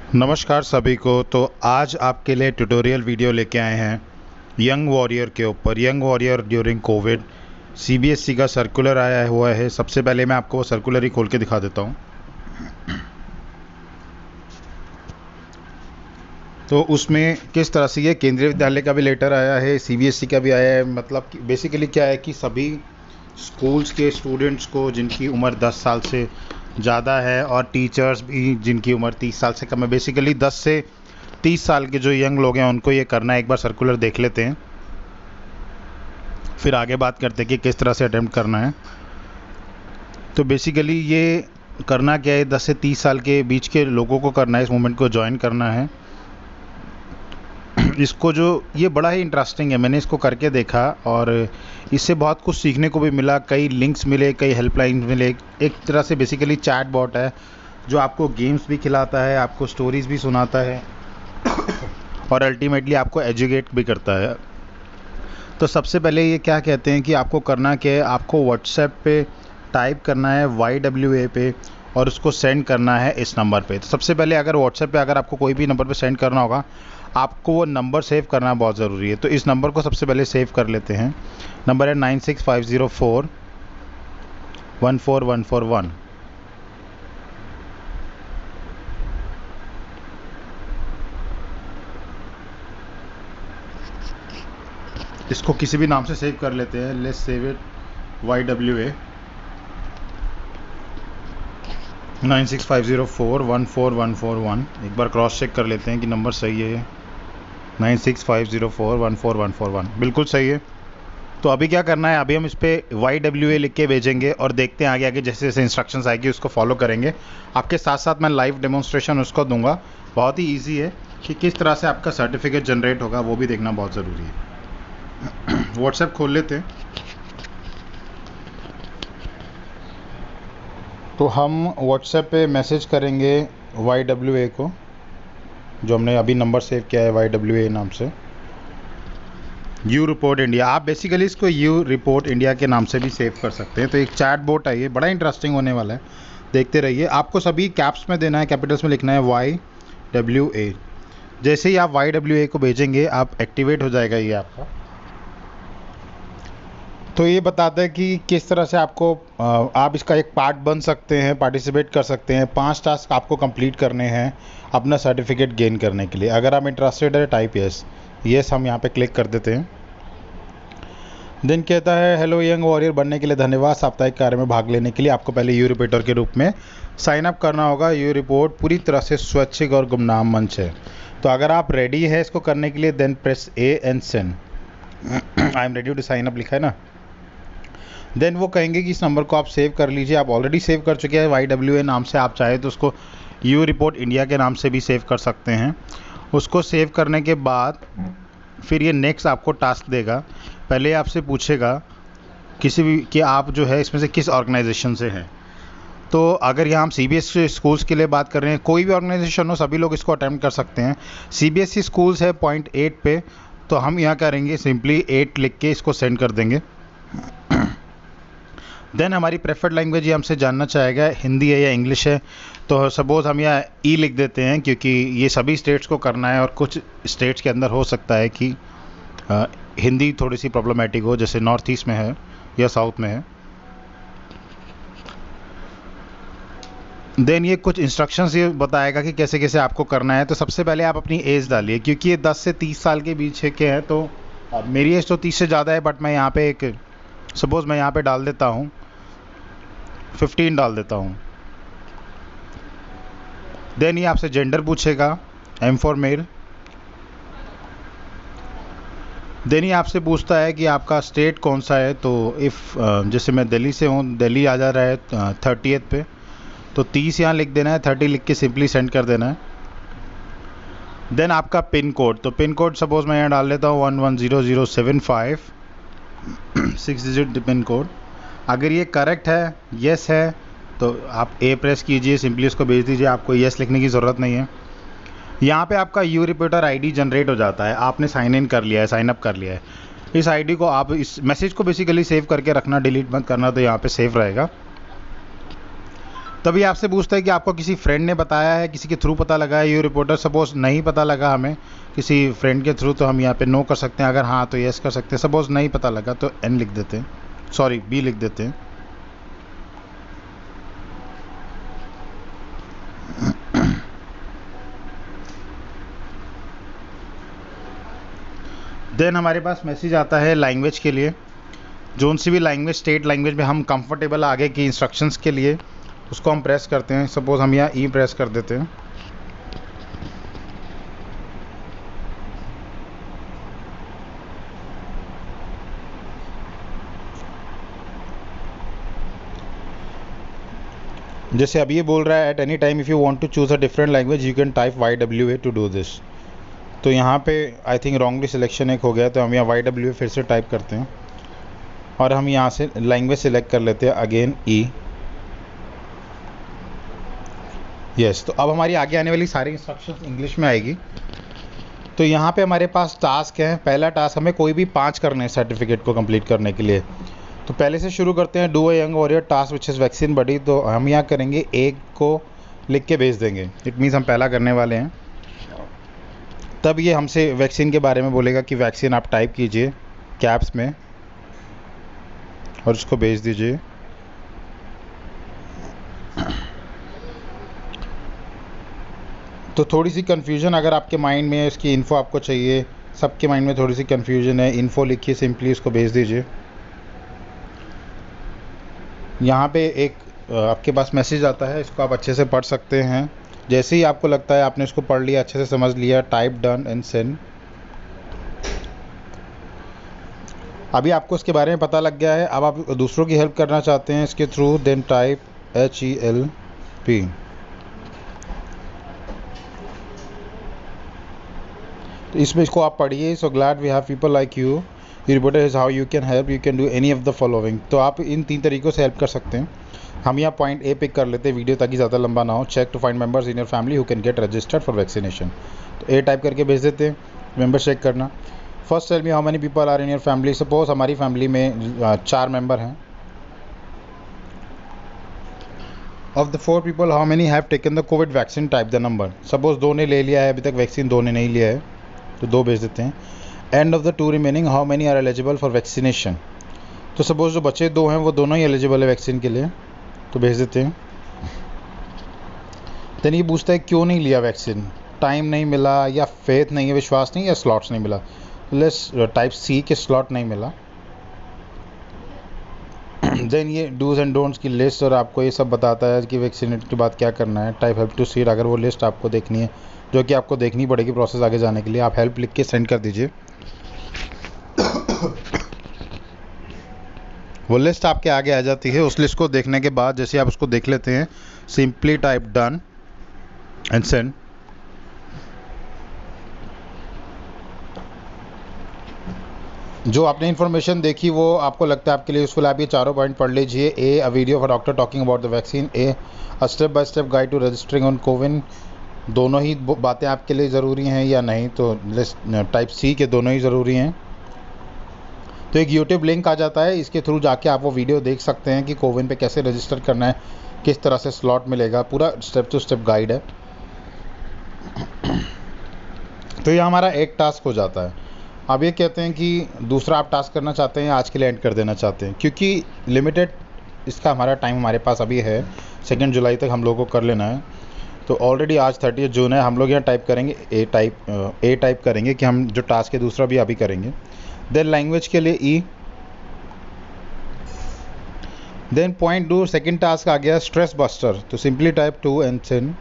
नमस्कार सभी को। तो आज आपके लिए ट्यूटोरियल वीडियो लेके आए हैं यंग वॉरियर के ऊपर। Young warrior during Covid CBSE का सर्कुलर आया हुआ है। सबसे पहले मैं आपको वो सर्कुलर ही खोल के दिखा देता हूँ। तो उसमें किस तरह से ये केंद्रीय विद्यालय का भी लेटर आया है, सीबीएसई का भी आया है। मतलब बेसिकली क्या है कि सभी स्कूल्स के स्टूडेंट्स को जिनकी उम्र 10 साल से ज़्यादा है और टीचर्स भी जिनकी उम्र 30 साल से कम है, बेसिकली 10 से 30 साल के जो यंग लोग हैं उनको ये करना है। एक बार सर्कुलर देख लेते हैं, फिर आगे बात करते हैं कि किस तरह से अटेम्प्ट करना है। तो बेसिकली ये करना क्या है, 10 से 30 साल के बीच के लोगों को करना है, इस मूवमेंट को ज्वाइन करना है। इसको जो ये बड़ा ही इंटरेस्टिंग है, मैंने इसको करके देखा और इससे बहुत कुछ सीखने को भी मिला। कई लिंक्स मिले, कई हेल्पलाइन मिले। एक तरह से बेसिकली चैट बॉट है जो आपको गेम्स भी खिलाता है, आपको स्टोरीज भी सुनाता है और अल्टीमेटली आपको एजुकेट भी करता है। तो सबसे पहले ये क्या कहते हैं कि आपको करना क्या है, आपको व्हाट्सएप पे टाइप करना है YWA पे और उसको सेंड करना है इस नंबर पे। तो सबसे पहले अगर व्हाट्सएप पे अगर आपको कोई भी नंबर पे सेंड करना होगा, आपको वो नंबर सेव करना बहुत ज़रूरी है। तो इस नंबर को सबसे पहले सेव कर लेते हैं। नंबर है 96504 14141। इसको किसी भी नाम से सेव कर लेते हैं। Let's save it YWA 96504 14141। एक बार क्रॉस चेक कर लेते हैं कि नंबर सही है। 96504 14141 बिल्कुल सही है। तो अभी क्या करना है, अभी हम इस पर YWA लिख के भेजेंगे और देखते हैं आगे आगे जैसे जैसे इंस्ट्रक्शंस आएगी उसको फॉलो करेंगे। आपके साथ साथ मैं लाइव डेमोन्स्ट्रेशन उसको दूंगा। बहुत ही ईजी है कि किस तरह से आपका सर्टिफिकेट जनरेट होगा, वो भी देखना बहुत ज़रूरी है। व्हाट्सएप खोल लेते हैं। तो हम व्हाट्सएप पे मैसेज करेंगे YWA को, जो हमने अभी नंबर सेव किया है YWA नाम से। यू रिपोर्ट इंडिया, आप बेसिकली इसको यू रिपोर्ट इंडिया के नाम से भी सेव कर सकते हैं। तो एक चैट बोट है, ये बड़ा इंटरेस्टिंग होने वाला है, देखते रहिए। आपको सभी कैप्स में देना है, कैपिटल्स में लिखना है YWA। जैसे ही आप YWA को भेजेंगे आप एक्टिवेट हो जाएगा ये आपका। तो ये बताता है कि किस तरह से आपको आप इसका एक पार्ट बन सकते हैं, पार्टिसिपेट कर सकते हैं। 5 टास्क आपको कंप्लीट करने हैं अपना सर्टिफिकेट गेन करने के लिए। अगर आप इंटरेस्टेड है टाइप यस हम यहाँ पे क्लिक कर देते हैं। देन कहता है हेलो यंग वॉरियर बनने के लिए धन्यवाद। साप्ताहिक कार्य में भाग लेने के लिए आपको पहले यू रिपोर्टर के रूप में साइन अप करना होगा। यू रिपोर्ट पूरी तरह से स्वैच्छिक और गुमनाम मंच है। तो अगर आप रेडी है इसको करने के लिए then press A and send. I am ready to sign up लिखा है ना। देन वो कहेंगे कि इस नंबर को आप सेव कर लीजिए। आप ऑलरेडी सेव कर चुके हैं YWA नाम से, आप चाहे तो उसको यू रिपोर्ट इंडिया के नाम से भी सेव कर सकते हैं। उसको सेव करने के बाद फिर ये नेक्स्ट आपको टास्क देगा। पहले आपसे पूछेगा किसी भी कि आप जो है इसमें से किस ऑर्गेनाइजेशन से हैं। तो अगर यहाँ हम CBSE स्कूल्स के लिए बात कर रहे हैं, कोई भी ऑर्गेनाइजेशन हो सभी लोग इसको अटेम्प्ट कर सकते हैं। CBSE स्कूल्स है पॉइंट 8 पे, तो हम यहाँ करेंगे सिंपली 8 लिख के इसको सेंड कर देंगे। देन हमारी प्रेफर्ड लैंग्वेज ये हमसे जानना चाहेगा हिंदी है या इंग्लिश है। तो सपोज़ हम यहाँ ई लिख देते हैं क्योंकि ये सभी स्टेट्स को करना है और कुछ स्टेट्स के अंदर हो सकता है कि हिंदी थोड़ी सी प्रॉब्लमेटिक हो, जैसे नॉर्थ ईस्ट में है या साउथ में है। देन ये कुछ इंस्ट्रक्शंस ये बताएगा कि कैसे कैसे आपको करना है। तो सबसे पहले आप अपनी एज डालिए, क्योंकि ये 10 से 30 साल के बीच के हैं। तो मेरी एज तो 30 से ज़्यादा है, बट मैं यहाँ पे एक सपोज़ मैं यहाँ पे डाल देता हूँ 15 डाल देता हूँ। देन ये आपसे जेंडर पूछेगा, M फॉर मेल। देन ये आपसे पूछता है कि आपका स्टेट कौन सा है। तो इफ़ जैसे मैं दिल्ली से हूँ, दिल्ली आ जा रहा है 30th पे, तो 30 यहाँ लिख देना है, 30 लिख के सिंपली सेंड कर देना है। देन आपका पिन कोड, तो पिन कोड सपोज़ मैं यहाँ डाल लेता हूँ 110075 6 डिजिट पिन कोड। अगर ये करेक्ट है, येस है, तो आप A प्रेस कीजिए, सिंपली उसको भेज दीजिए। आपको येस लिखने की ज़रूरत नहीं है। यहाँ पे आपका यू रिपोर्टर ID जनरेट हो जाता है। आपने साइन इन कर लिया है, साइन अप कर लिया है। इस ID को आप इस मैसेज को बेसिकली सेव करके रखना, डिलीट मत करना, तो यहाँ पे सेव रहेगा। तभी आपसे पूछता है कि आपको किसी फ्रेंड ने बताया है, किसी के थ्रू पता लगा है यू रिपोर्टर। सपोज नहीं पता लगा हमें किसी फ्रेंड के थ्रू, तो हम यहाँ पे नो कर सकते हैं, अगर हाँ तो यस कर सकते हैं। सपोज नहीं पता लगा तो एन लिख देते हैं, सॉरी बी लिख देते हैं। देन हमारे पास मैसेज आता है लैंग्वेज के लिए, जोन सी भी लैंग्वेज, स्टेट लैंग्वेज में हम कंफर्टेबल आगे की इंस्ट्रक्शंस के लिए, उसको हम प्रेस करते हैं। सपोज हम यहाँ ई प्रेस कर देते हैं। जैसे अब ये बोल रहा है at any time if you want to choose a different language you can type YWA to do this. तो यहाँ पे आई थिंक रॉन्गली सिलेक्शन एक हो गया, तो हम यहाँ YWA फिर से टाइप करते हैं और हम यहाँ से लैंग्वेज सिलेक्ट कर लेते हैं अगेन ई। यस, तो अब हमारी आगे आने वाली सारी इंस्ट्रक्शंस इंग्लिश में आएगी। तो यहाँ पे हमारे पास टास्क है। पहला टास्क, हमें कोई भी 5 करने हैं सर्टिफिकेट को कंप्लीट करने के लिए। तो पहले से शुरू करते हैं, do a young warrior task which is vaccine buddy. तो हम यहाँ करेंगे, एक को लिख के भेज देंगे, इट मीन्स हम पहला करने वाले हैं। तब ये हमसे वैक्सीन के बारे में बोलेगा कि वैक्सीन आप टाइप कीजिए कैप्स में और उसको भेज दीजिए। तो थोड़ी सी कन्फ्यूजन अगर आपके माइंड में है, इसकी इन्फो आपको चाहिए, सबके माइंड में थोड़ी सी कन्फ्यूजन है, इन्फो लिखिए सिंपली, उसको भेज दीजिए। यहाँ पे एक आपके पास मैसेज आता है, इसको आप अच्छे से पढ़ सकते हैं। जैसे ही आपको लगता है आपने इसको पढ़ लिया, अच्छे से समझ लिया, टाइप डन एंड सेंड। अभी आपको इसके बारे में पता लग गया है। अब आप दूसरों की हेल्प करना चाहते हैं इसके थ्रू, देन टाइप HELP। तो इसमें इसको आप पढ़िए। So glad we have people like you, reporter is how you can help, you can do any of the following. तो आप इन 3 तरीक़ों से हेल्प कर सकते हैं। हम यहाँ पॉइंट ए पिक कर लेते हैं वीडियो, ताकि ज़्यादा लंबा ना हो। Check to find members in your family who can get registered for vaccination. तो ए टाइप करके भेज देते हैं, मेंबर चेक करना। First tell me how many people are in your family. Suppose हमारी फैमिली में 4 मेंबर हैं। Of the 4 people how many have taken the covid vaccine, type the number. Suppose 2 ने ले लिया है अभी तक वैक्सीन, 2 ने नहीं लिया है, तो 2 भेज देते हैं। And of the 2 remaining how many are eligible for vaccination. तो सपोज जो बचे 2 हैं वो दोनों ही एलिजिबल है वैक्सीन के लिए, तो भेज देते हैं। देन ये पूछता है क्यों नहीं लिया वैक्सीन, टाइम नहीं मिला, या फेथ नहीं है, विश्वास नहीं, या स्लॉट्स नहीं मिला। लेट्स टाइप सी के स्लॉट नहीं मिला। देन ये डूज एंड डोंट्स की लिस्ट, और आपको ये सब बताता है कि वैक्सीनेट के बाद क्या करना है। टाइप हेल्प टू सीट, अगर वो लिस्ट आपको देखनी है, जो कि आपको देखनी पड़ेगी प्रोसेस आगे जाने के लिए, आप हेल्प लिख के सेंड कर दीजिए। वो लिस्ट आपके आगे आ जाती है। उस लिस्ट को देखने के बाद जैसे आप उसको देख लेते हैं, simply type done and send. जो आपने इन्फॉर्मेशन देखी वो आपको लगता है आपके लिए यूजफुल, आप ये चारों पॉइंट पढ़ लीजिए। A, a video for doctor talking about the vaccine. A, a step by step guide to registering on CoWIN. दोनों ही बातें आपके लिए ज़रूरी हैं या नहीं, तो टाइप सी के दोनों ही ज़रूरी हैं। तो एक यूट्यूब लिंक आ जाता है, इसके थ्रू जाके आप वो वीडियो देख सकते हैं कि कोविन पे कैसे रजिस्टर करना है, किस तरह से स्लॉट मिलेगा, पूरा स्टेप टू स्टेप गाइड है। तो ये हमारा एक टास्क हो जाता है। अब ये कहते हैं कि दूसरा आप टास्क करना चाहते हैं, आज के लिए एंड कर देना चाहते हैं, क्योंकि लिमिटेड इसका हमारा टाइम हमारे पास अभी है, 2 जुलाई तक हम लोगों को कर लेना है। तो ऑलरेडी आज 30 जून है, हम लोग यहाँ टाइप करेंगे ए टाइप करेंगे कि हम जो टास्क है दूसरा भी अभी करेंगे। देन लैंग्वेज के लिए ई। देन पॉइंट 2 सेकेंड टास्क आ गया स्ट्रेस बस्टर, तो सिंपली टाइप 2 एंड सेंड।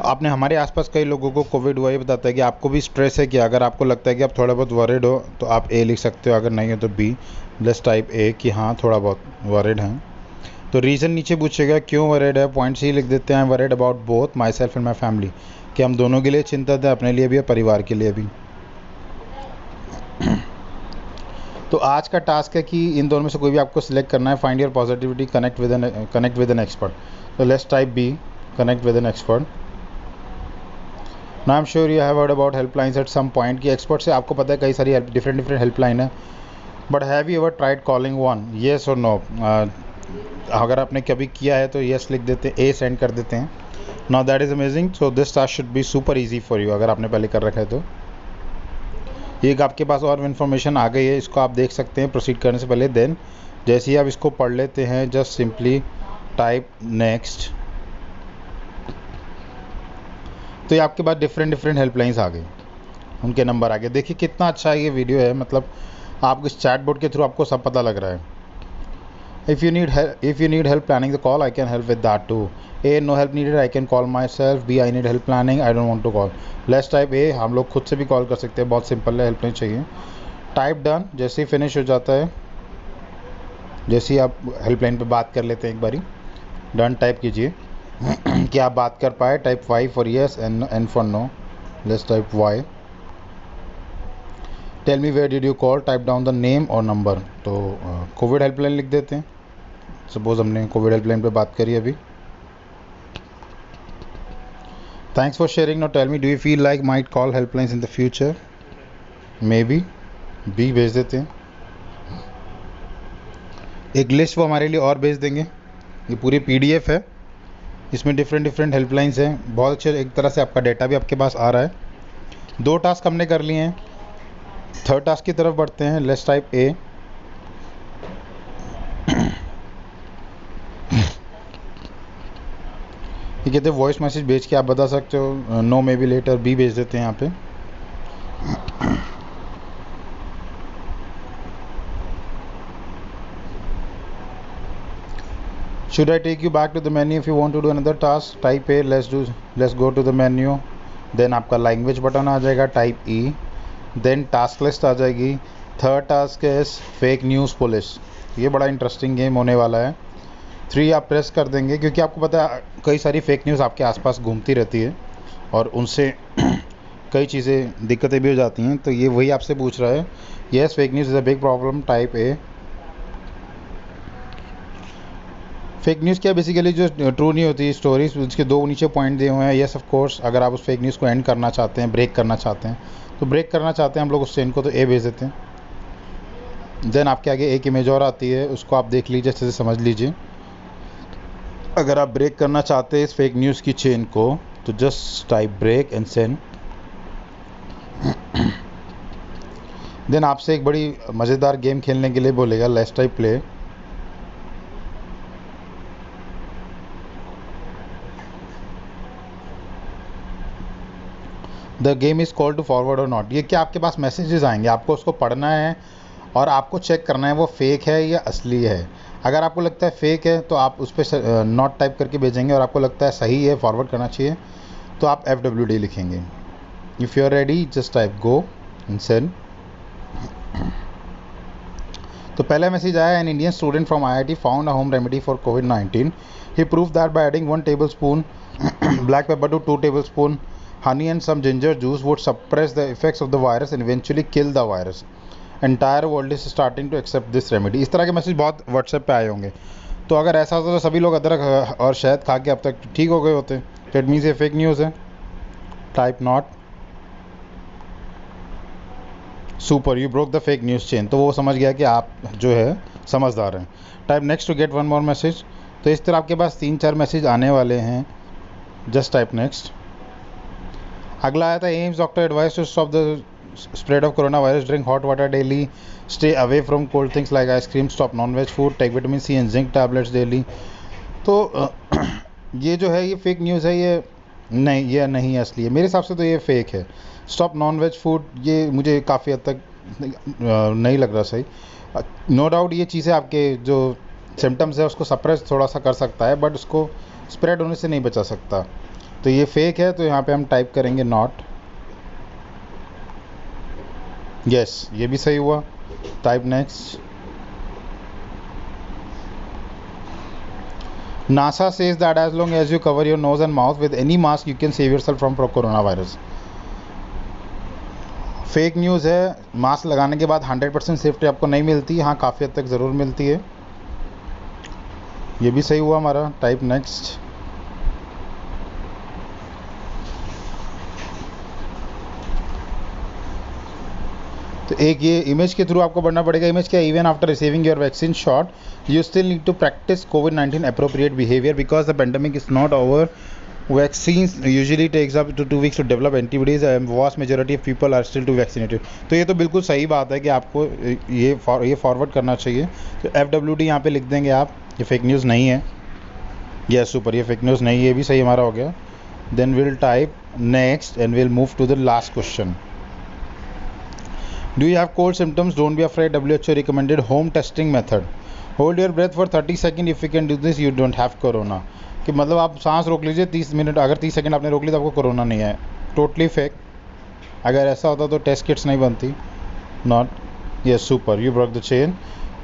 आपने हमारे आसपास कई लोगों को कोविड हुआ, ये बताता है कि आपको भी स्ट्रेस है क्या। अगर आपको लगता है कि आप थोड़ा बहुत वरिड हो तो आप ए लिख सकते हो, अगर नहीं हो तो बी। लेट्स टाइप ए कि हाँ थोड़ा बहुत वरिड हैं। तो रीज़न नीचे पूछेगा क्यों वरिड है, पॉइंट सी लिख देते हैं, worried about both my self and my family, कि हम दोनों के लिए चिंतित है, अपने लिए भी और परिवार के लिए भी। तो आज का टास्क है कि इन दोनों में से कोई भी आपको सिलेक्ट करना है। Find your positivity, connect with an expert. तो let's type B, connect with an expert. Now I am sure you have heard about helplines at some point, कि एक्सपर्ट से आपको पता है कई सारी डिफरेंट हेल्पलाइन है, but have you ever tried calling one, yes और नो। अगर आपने कभी किया है तो यस लिख देते हैं, ए सेंड कर देते हैं. Now that is amazing. So this task should be super easy for you अगर आपने पहले कर रखा है तो. एक आपके पास और इन्फॉर्मेशन आ गई है, इसको आप देख सकते हैं प्रोसीड करने से पहले. देन जैसे ही आप इसको पढ़ लेते हैं, जस्ट सिंपली टाइप नेक्स्ट. तो ये आपके पास डिफरेंट हेल्पलाइंस आ गई, उनके नंबर आ गए. देखिए कितना अच्छा ये वीडियो है, मतलब आपको इस चैट बोर्ड के थ्रू आपको सब पता लग रहा है. If you need help planning the call, I can help with that too. A, no help needed, I can call myself. B, I need help planning, I don't want to call. Let's type A. हम लोग खुद से भी call कर सकते हैं, बहुत simple है, हेल्प नहीं चाहिए. Type done. जैसे ही फिनिश हो जाता है, जैसे ही आप हेल्पलाइन पे बात कर लेते हैं एक बारी, डन टाइप कीजिए कि आप बात कर पाए. Type Y for yes and for no. Let's type Y. Tell me where did you call. Type down the name और नंबर. तो कोविड हेल्पलाइन लिख देते हैं. सपोज हमने कोविड हेल्पलाइन पे बात करी अभी. Thanks for sharing. Now tell me, do you feel like might call helplines in the future. Maybe. B भेज देते हैं. एक लिस्ट वो हमारे लिए और भेज देंगे. ये पूरी PDF है, इसमें डिफरेंट हेल्पलाइंस हैं. बहुत अच्छे, एक तरह से आपका डेटा भी आपके पास आ रहा है. 2 टास्क हमने कर लिए हैं. थर्ड टास्क की तरफ बढ़ते हैं. Let's type A. ये कहते हैं वॉइस मैसेज भेज के आप बता सकते हो. No maybe later. B भेज देते हैं यहाँ पे. Should I take you back to the menu if you want to do another task? Type A. Let's go to the menu. Then आपका लैंग्वेज बटन आ जाएगा. Type E. Then task list आ जाएगी. थर्ड टास्क है fake news police. ये बड़ा interesting game होने वाला है. 3 आप प्रेस कर देंगे, क्योंकि आपको पता है कई सारी फेक न्यूज़ आपके आसपास घूमती रहती है और उनसे कई चीज़ें दिक्कतें भी हो जाती हैं. तो ये वही आपसे पूछ रहा है. Yes, fake news is a big problem. Type A. Fake news क्या, बेसिकली जो ट्रू नहीं होती स्टोरीज, उसके 2 नीचे पॉइंट दिए हुए हैं. येस ऑफ कोर्स, अगर आप उस फेक न्यूज़ को एंड करना चाहते हैं, ब्रेक करना चाहते हैं, तो ब्रेक करना चाहते हैं हम लोग उससे इनको, तो ए भेज देते हैं. देन आपके आगे एक इमेज और आती है, उसको आप देख लीजिए, अच्छे से समझ लीजिए. अगर आप ब्रेक करना चाहते हैं इस फेक न्यूज़ की चेन को, तो just type break and send. Then आपसे एक बड़ी मज़ेदार गेम खेलने के लिए बोलेगा. Let's type play. The game is called to forward और नॉट. ये क्या, आपके पास मैसेजेस आएंगे, आपको उसको पढ़ना है और आपको चेक करना है वो फेक है या असली है. अगर आपको लगता है फेक है तो आप उस पर नॉट टाइप करके भेजेंगे, और आपको लगता है सही है, फॉरवर्ड करना चाहिए, तो आप FWD लिखेंगे. If you are ready, just type go and send. तो पहला मैसेज आया. An Indian student from IIT found a home remedy for COVID-19. He prove that by adding 1 tablespoon black pepper to 2 tablespoon honey and some ginger juice would suppress the effects of the virus and eventually kill the virus. Entire world is starting to accept this remedy. इस तरह के message बहुत WhatsApp पे आए होंगे. तो अगर ऐसा होता तो सभी लोग अदरक और शहद खा के अब तक ठीक हो गए होते. तो इट मीन्स ये फेक न्यूज़ है. Type not. Super, you broke the fake news chain. तो वो समझ गया कि आप जो है समझदार हैं. Type next to get 1 more message. तो इस तरह आपके पास 3-4 मैसेज आने वाले हैं. Just type next. अगला आया था. AIIMS doctor advice to stop the spread of coronavirus. Drink hot water daily. Stay away from cold things like ice cream. Stop non-veg food. Take vitamin C and zinc tablets daily. तो ये जो है ये fake news है. ये नहीं असली है मेरे हिसाब से. तो ये फेक है. स्टॉप नॉन वेज फूड, ये मुझे काफ़ी हद तक नहीं लग रहा सही. नो डाउट ये चीज़ें आपके जो सिम्टम्स है उसको सप्रेस थोड़ा सा कर सकता है, बट उसको स्प्रेड होने से नहीं बचा सकता. तो ये फेक है. तो यहाँ पे हम टाइप करेंगे नॉट. यस, ये भी सही हुआ. Type next. NASA says that as long as you cover your nose and mouth with any mask, you can save yourself from coronavirus. Fake news है. मास्क लगाने के बाद 100% सेफ्टी आपको नहीं मिलती. हाँ, काफ़ी हद तक ज़रूर मिलती है. ये भी सही हुआ हमारा. Type next. तो तो एक ये इमेज के थ्रू आपको पढ़ना पड़ेगा। इमेज क्या, even after receiving your vaccine shot you still need to practice कोविड-19 appropriate behavior because the pandemic is not over. Vaccines usually takes up to 2 weeks to develop antibodies and vast majority of people are still too vaccinated. तो ये तो बिल्कुल सही बात है कि आपको ये फॉरवर्ड करना चाहिए। तो FWD यहाँ पे लिख देंगे आप, ये फेक न्यूज़ नहीं है। यस सुपर, ये फेक न्यूज़ नहीं है, ये भी सही हमारा हो गया। Then will type next and will move to the last question. Do you have cold symptoms? Don't be afraid. WHO recommended home testing method. Hold your breath for 30 seconds. If you can do this, you don't have corona. कि मतलब आप सांस रोक लीजिए 30 minute, अगर 30 second आपने रोक ली तो आपको कोरोना नहीं है। Totally fake. अगर ऐसा होता तो टेस्ट किट्स नहीं बनती। Not. Yes super, you broke the chain.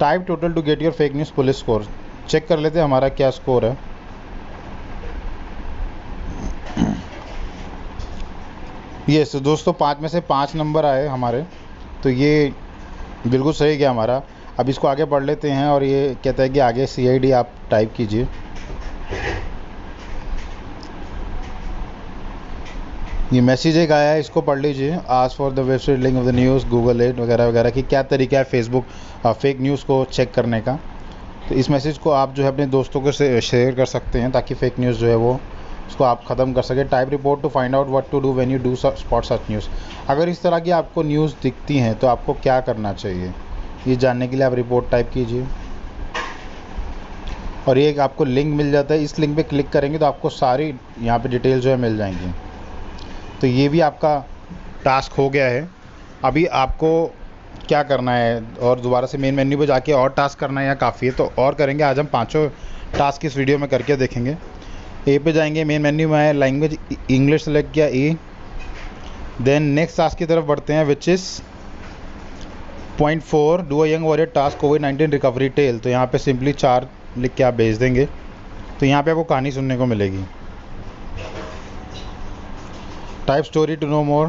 Type total to get your fake news police score. Check कर लेते हैं हमारा क्या स्कोर है। यस दोस्तों, 5 में से 5 नंबर आए हमारे, तो ये बिल्कुल सही गया हमारा। अब इसको आगे पढ़ लेते हैं और ये कहता है कि आगे CID आप टाइप कीजिए। ये मैसेज एक आया है, इसको पढ़ लीजिए। आज for the website link of the news Google it वगैरह वगैरह की क्या तरीका है फेसबुक फेक न्यूज़ को चेक करने का। तो इस मैसेज को आप जो है अपने दोस्तों को शेयर कर सकते हैं ताकि फेक न्यूज़ जो है वो उसको आप ख़त्म कर सकें। Type report to find out what to do when you do spot such news. अगर इस तरह की आपको न्यूज़ दिखती हैं तो आपको क्या करना चाहिए, ये जानने के लिए आप रिपोर्ट टाइप कीजिए। और ये एक आपको लिंक मिल जाता है, इस लिंक पे क्लिक करेंगे तो आपको सारी यहाँ पे डिटेल जो है मिल जाएंगी। तो ये भी आपका टास्क हो गया है। अभी आपको क्या करना है, और दोबारा से मेन मेन्यू पे जाके और टास्क करना है या काफ़ी है तो और करेंगे। आज हम 5 टास्क इस वीडियो में करके देखेंगे। ए पे जाएंगे, मेन मेन्यू में है लैंग्वेज इंग्लिश सेलेक्ट किया ए। देन नेक्स्ट टास्क की तरफ बढ़ते हैं which is point 4 do a young warrior task कोविड-19 रिकवरी टेल। तो यहाँ पे सिंपली 4 लिख के आप भेज देंगे तो यहाँ पे आपको कहानी सुनने को मिलेगी। Type story to know more.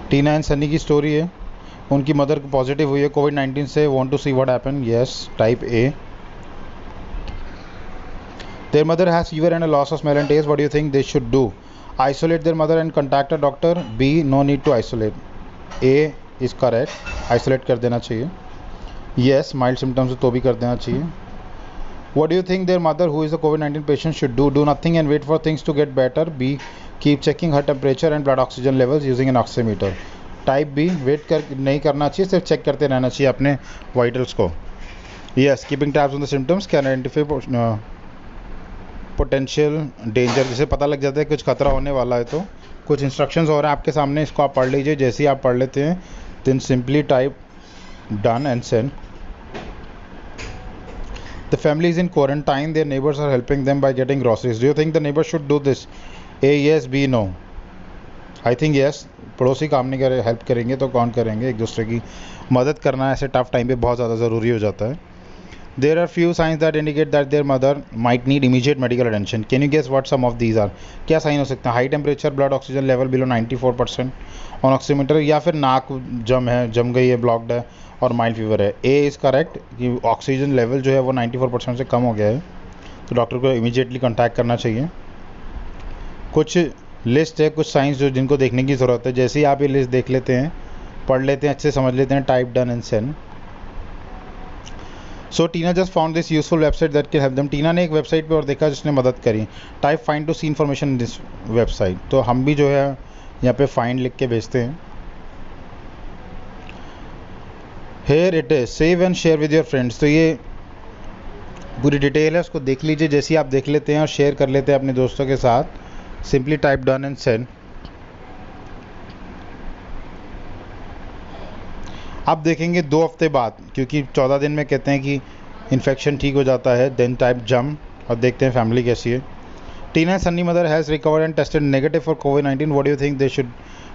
Tina and Sunny की स्टोरी है, उनकी मदर पॉजिटिव हुई है कोविड-19 से, want to see what happen. Yes type A. Their mother has fever and a loss of smell and taste, what do you think they should do? Isolate their mother and contact a doctor. B no need to isolate. A is correct, isolate कर देना चाहिए। Yes mild symptoms तो भी कर देना चाहिए। What do you think their mother, who is a COVID-19 patient, should do? Do nothing and wait for things to get better. B. Keep checking her temperature and blood oxygen levels using an oximeter. Type B. Wait कर नहीं करना चाहिए, सिर्फ check करते रहना चाहिए अपने vitals को। Yes, keeping tabs on the symptoms can identify potential danger. जैसे पता लग जाता है कुछ खतरा होने वाला है तो कुछ इंस्ट्रक्शंस और हैं आपके सामने, इसको आप पढ़ लीजिए। जैसे ही आप पढ़ लेते हैं then simply type done and send. The family is in quarantine. Their neighbors are helping them by getting groceries. Do you think the neighbors should do this? A yes, B no. I think yes. पड़ोसी काम नहीं करे, help करेंगे तो कौन करेंगे? एक दूसरे की मदद करना ऐसे टफ टाइम पे बहुत ज़्यादा ज़रूरी हो जाता है। There are few signs that indicate that their mother might need immediate medical attention. Can you guess what some of these are? क्या साइन हो सकते हैं? High temperature, blood oxygen level below 94% on oximeter, या फिर नाक जम गई है, ब्लॉक्ड है और माइल्ड फीवर है। ए इज़ करेक्ट कि ऑक्सीजन लेवल जो है वो 94% से कम हो गया है, तो डॉक्टर को इमीडिएटली कॉन्टैक्ट करना चाहिए। कुछ लिस्ट है, कुछ साइंस जो जिनको देखने की ज़रूरत है। जैसे ही आप ये लिस्ट देख लेते हैं, पढ़ लेते हैं, अच्छे समझ लेते हैं, type done and send. So Tina just found this useful website that can help them. Tina ने एक वेबसाइट पे और देखा जिसने मदद करी। Type find to see information in this website. तो हम भी जो है यहाँ पे फाइंड लिख के भेजते हैं। Here it is, save and share with your friends. तो ये पूरी डिटेल है, उसको देख लीजिए। जैसे ही आप देख लेते हैं और शेयर कर लेते हैं अपने दोस्तों के साथ, simply type done and send. अब देखेंगे 2 हफ्ते बाद, क्योंकि 14 दिन में कहते हैं कि इन्फेक्शन ठीक हो जाता है। देन टाइप जम और देखते हैं फैमिली कैसी है। Tina Sunny mother has recovered and tested negative for कोविड-19। What do you think they should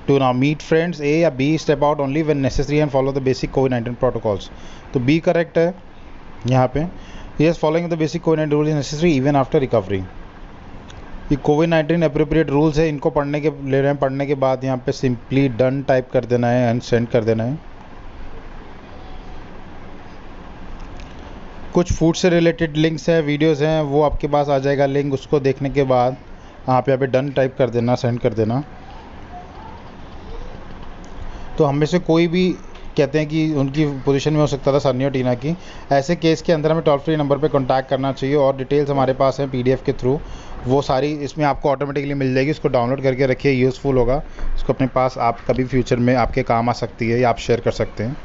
do now? Meet friends. A या B step out only when necessary and follow the basic कोविड-19 protocols. तो B correct है यहाँ पे। Yes following the basic कोविड-19 rule is necessary even after recovery. ये कोविड-19 appropriate rules है, इनको पढ़ने के बाद यहाँ पे सिंपली डन टाइप कर देना है एंड सेंड कर देना है। कुछ फूड से रिलेटेड लिंक्स हैं, वीडियोस हैं, वो आपके पास आ जाएगा लिंक। उसको देखने के बाद आप यहाँ पे डन टाइप कर देना, सेंड कर देना। तो हम में से कोई भी कहते हैं कि उनकी पोजीशन में हो सकता था सन्नी और टीना की। ऐसे केस के अंदर हमें टोल फ्री नंबर पे कांटेक्ट करना चाहिए और डिटेल्स हमारे पास हैं पीडीएफ के थ्रू, वो सारी इसमें आपको ऑटोमेटिकली मिल जाएगी। उसको डाउनलोड करके रखिए, यूज़फुल होगा, उसको अपने पास आप कभी फ्यूचर में आपके काम आ सकती है या आप शेयर कर सकते हैं।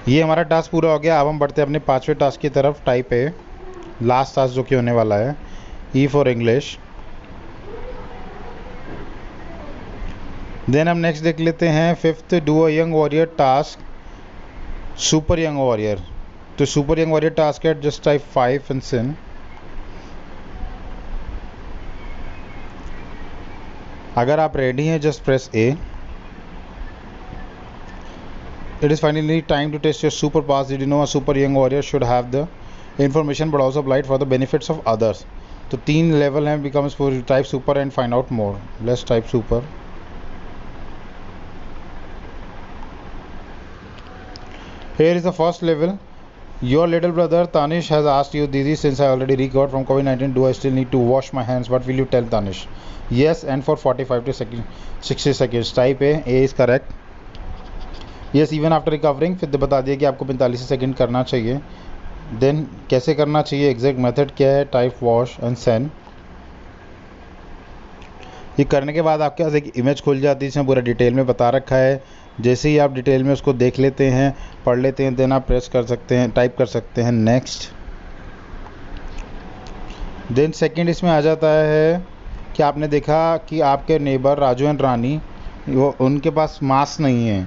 ये हमारा टास्क पूरा हो गया। अब हम बढ़ते हैं अपने 5वें टास्क की तरफ, टाइप ए, लास्ट टास्क जो कि होने वाला है, ई फॉर इंग्लिश। देन हम नेक्स्ट देख लेते हैं 5th, do a young warrior task, super young warrior. तो सुपर यंग वॉरियर टास्क है, जस्ट टाइप 5 एंड सेंड। अगर आप रेडी हैं just press A. It is finally time to test your super pass. Did you know a super young warrior should have the information but also applied for the benefits of others? तो 3 level हैं, becomes for type super and find out more. Let's type super. Here is the first level. Your little brother Tanish has asked you, Didi, since I already recovered from COVID-19, do I still need to wash my hands? What will you tell Tanish? Yes, and for 45 to 60 seconds. Type A. A is correct. Yes, even after recovering. फिर बता दिया कि आपको 45 second करना चाहिए। Then कैसे करना चाहिए, एग्जैक्ट मेथड क्या है, टाइप वॉश एंड सेंड। ये करने के बाद आपके पास एक इमेज खुल जाती है, इसमें पूरा डिटेल में बता रखा है। जैसे ही आप डिटेल में उसको देख लेते हैं, पढ़ लेते हैं, देन आप प्रेस कर सकते हैं, टाइप कर सकते हैं नेक्स्ट। देन सेकंड इसमें आ जाता है कि आपने देखा कि आपके नेबर राजू एंड रानी, वो उनके पास मास्क नहीं है,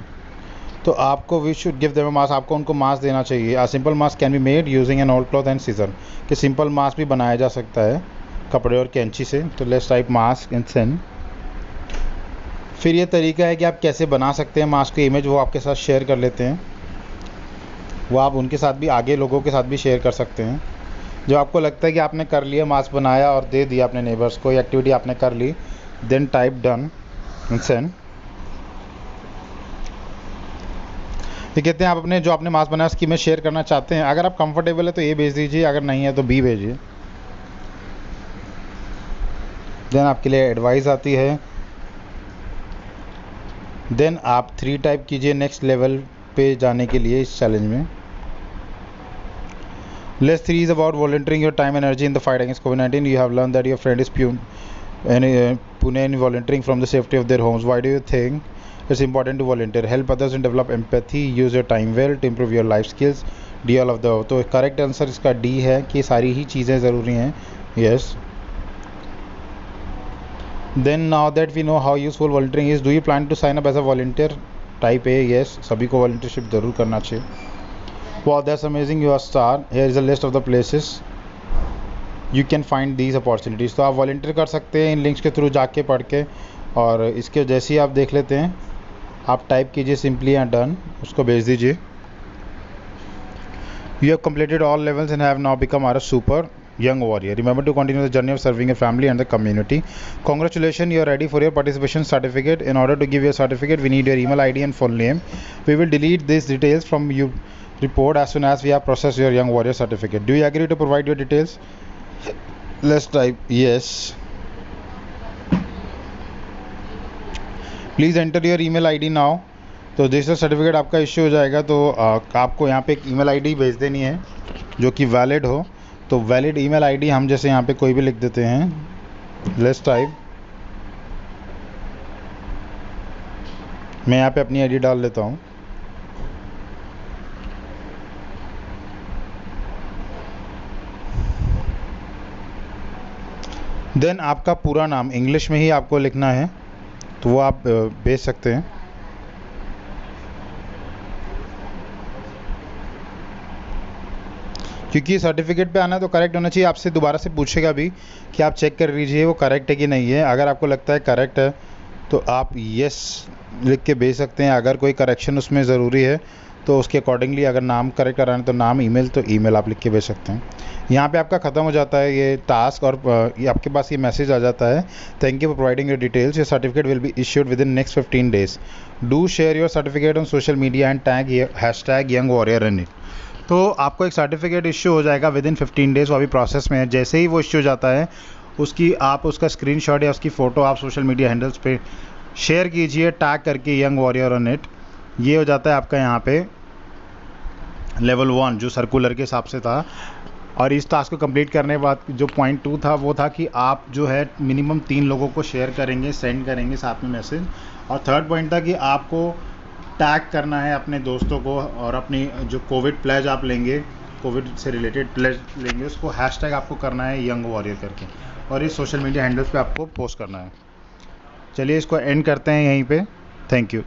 तो आपको we should give them a mask, आपको उनको मास्क देना चाहिए। A simple mask can be made using an old cloth and scissor, कि सिंपल मास्क भी बनाया जा सकता है कपड़े और कैंची से। तो let's type mask and send. फिर ये तरीका है कि आप कैसे बना सकते हैं मास्क की इमेज, वो आपके साथ शेयर कर लेते हैं। वो आप उनके साथ भी, आगे लोगों के साथ भी शेयर कर सकते हैं। जब आपको लगता है कि आपने कर लिया, मास्क बनाया और दे दिया अपने नेबर्स को, एक्टिविटी आपने कर ली, then type done and send. ये कहते हैं आप अपने जो आपने मास्क बनाया उसकी इमेज शेयर करना चाहते हैं। अगर आप कंफर्टेबल है तो ए भेज दीजिए, अगर नहीं है तो बी भेजिए। देन आपके लिए एडवाइस आती है। देन आप 3 टाइप कीजिए नेक्स्ट लेवल पे जाने के लिए इस चैलेंज में। Less 3 is about volunteering your time energy in the fight against covid. You have learn that your friend is Pune in volunteering from the safety of their homes. Why do you think it's important to volunteer? Help others and develop empathy. Use your time well to improve your life skills. D all of the. तो correct answer इसका D है कि सारी ही चीज़ें ज़रूरी हैं। Yes. Then now that we know how useful volunteering is, do you plan to sign up as a volunteer? Type A yes, सभी को वॉलंटियरशिप जरूर करना चाहिए। Wow that's amazing, you are star. Here is a list of the places you can find these opportunities. तो आप volunteer कर सकते हैं इन लिंक्स के थ्रू जाके पढ़ के, और इसके जैसे ही आप देख लेते हैं आप टाइप कीजिए सिंपली एंड डन, उसको भेज दीजिए। You have completed all levels and have now become a super young warrior. Remember to continue the journey of serving your family and the community. Congratulations, you are ready for your participation certificate. In order to give your certificate, we need your email ID and full name. We will delete these details from your report as soon as we have processed your young warrior certificate. Do you agree to provide your details? Let's type yes. Please enter your email ID now. तो register certificate आपका issue हो जाएगा, तो आपको यहाँ पे एक email ID भेज देनी है जो कि वैलिड हो। तो वैलिड ईमेल आईडी हम जैसे यहाँ पे कोई भी लिख देते हैं। लेट्स टाइप, मैं यहाँ पे अपनी आईडी डाल लेता हूँ। देन आपका पूरा नाम इंग्लिश में ही आपको लिखना है, तो वो आप भेज सकते हैं। क्योंकि सर्टिफिकेट पे आना है तो करेक्ट होना चाहिए। आपसे दोबारा से पूछेगा भी कि आप चेक कर लीजिए वो करेक्ट है कि नहीं है। अगर आपको लगता है करेक्ट है तो आप यस लिख के भेज सकते हैं। अगर कोई करेक्शन उसमें ज़रूरी है तो उसके अकॉर्डिंगली, अगर नाम करेक्ट कराना है तो नाम, ईमेल तो ईमेल आप लिख के भेज सकते हैं। यहाँ पे आपका ख़त्म हो जाता है ये टास्क, और ये आपके पास ये मैसेज आ जाता है, thank you for providing your details, your certificate will be issued with in next 15 days. Do share your certificate on social media and tag hashtag young warrior in it. तो आपको एक certificate issue हो जाएगा with in 15 days, वो अभी process में है। जैसे ही वो इश्यू हो जाता है उसकी आप उसका स्क्रीनशॉट या उसकी फ़ोटो आप सोशल मीडिया हैंडल्स पे शेयर कीजिए टैग करके यंग वॉरियर ऑन इट। ये हो जाता है आपका यहाँ पे लेवल 1 जो सर्कुलर के हिसाब से था। और इस टास्क को कंप्लीट करने के बाद जो पॉइंट 2 था वो था कि आप जो है मिनिमम 3 लोगों को शेयर करेंगे, सेंड करेंगे साथ में मैसेज। और थर्ड पॉइंट था कि आपको टैग करना है अपने दोस्तों को, और अपनी जो कोविड प्लेज आप लेंगे, कोविड से रिलेटेड प्लेज लेंगे, उसको हैशटैग आपको करना है यंग वॉरियर करके, और ये सोशल मीडिया हैंडल्स पे आपको पोस्ट करना है। चलिए इसको एंड करते हैं यहीं पे। Thank you.